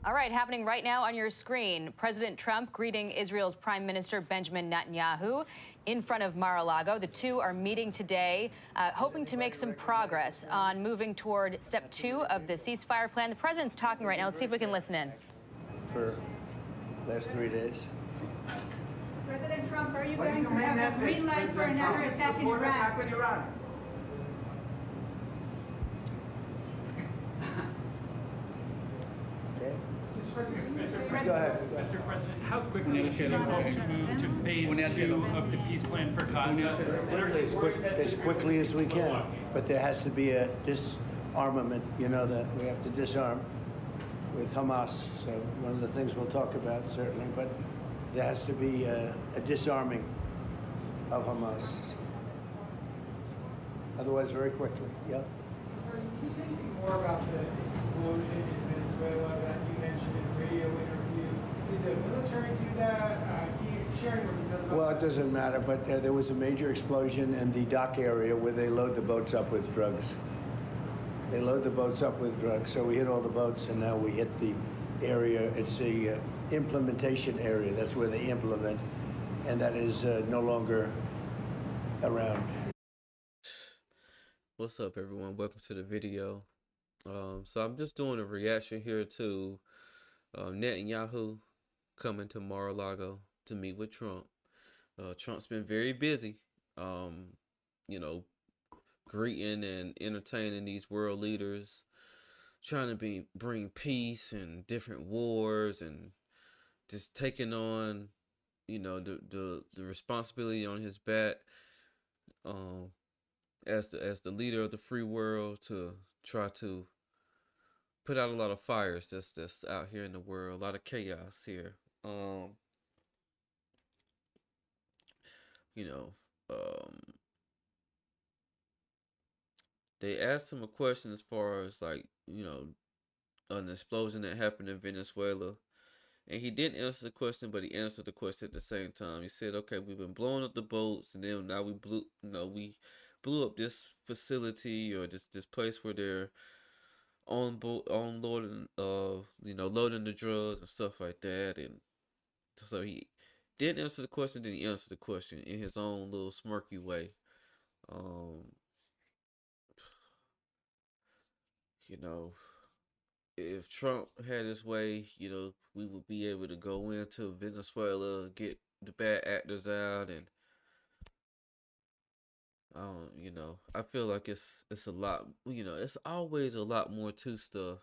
All right, happening right now on your screen. President Trump greeting Israel's Prime Minister Benjamin Netanyahu in front of Mar-a-Lago. The two are meeting today, hoping to make some progress on moving toward step 2 of the ceasefire plan. The president's talking right now. Let's see if we can listen in. For last 3 days. President Trump, are you going to have a green light for another attack in Iran? Okay. Mr. Go ahead. Mr. President, how quickly should we hope to move to phase 2 of the peace plan for Gaza? As quickly as we can, but there has to be a disarmament, that we have to disarm with Hamas. So one of the things we'll talk about, certainly, but there has to be a disarming of Hamas. Otherwise, very quickly. Yeah. Can you say anything more about the explosion in Venezuela that you mentioned in a radio interview? Did the military do that? Can you share any more details about Well, it doesn't matter, but there was a major explosion in the dock area where they load the boats up with drugs. They load the boats up with drugs, so we hit all the boats, and now we hit the area. It's the implementation area. That's where they implement, and that is no longer around. What's up, everyone? Welcome to the video. So I'm just doing a reaction here to Netanyahu coming to Mar-a-Lago to meet with Trump. Trump's been very busy, greeting and entertaining these world leaders, trying to bring peace and different wars, and just taking on, the responsibility on his back. As the leader of the free world, to try to put out a lot of fires that's out here in the world, a lot of chaos here. They asked him a question as far as an explosion that happened in Venezuela, and he didn't answer the question, but he answered the question at the same time. He said, "Okay, we've been blowing up the boats, and then now we blew up this facility, or this place where they're loading loading the drugs and stuff like that." And so he didn't answer the question, then he answered the question in his own little smirky way. If Trump had his way, we would be able to go into Venezuela, get the bad actors out, and I feel like it's a lot, it's always a lot more to stuff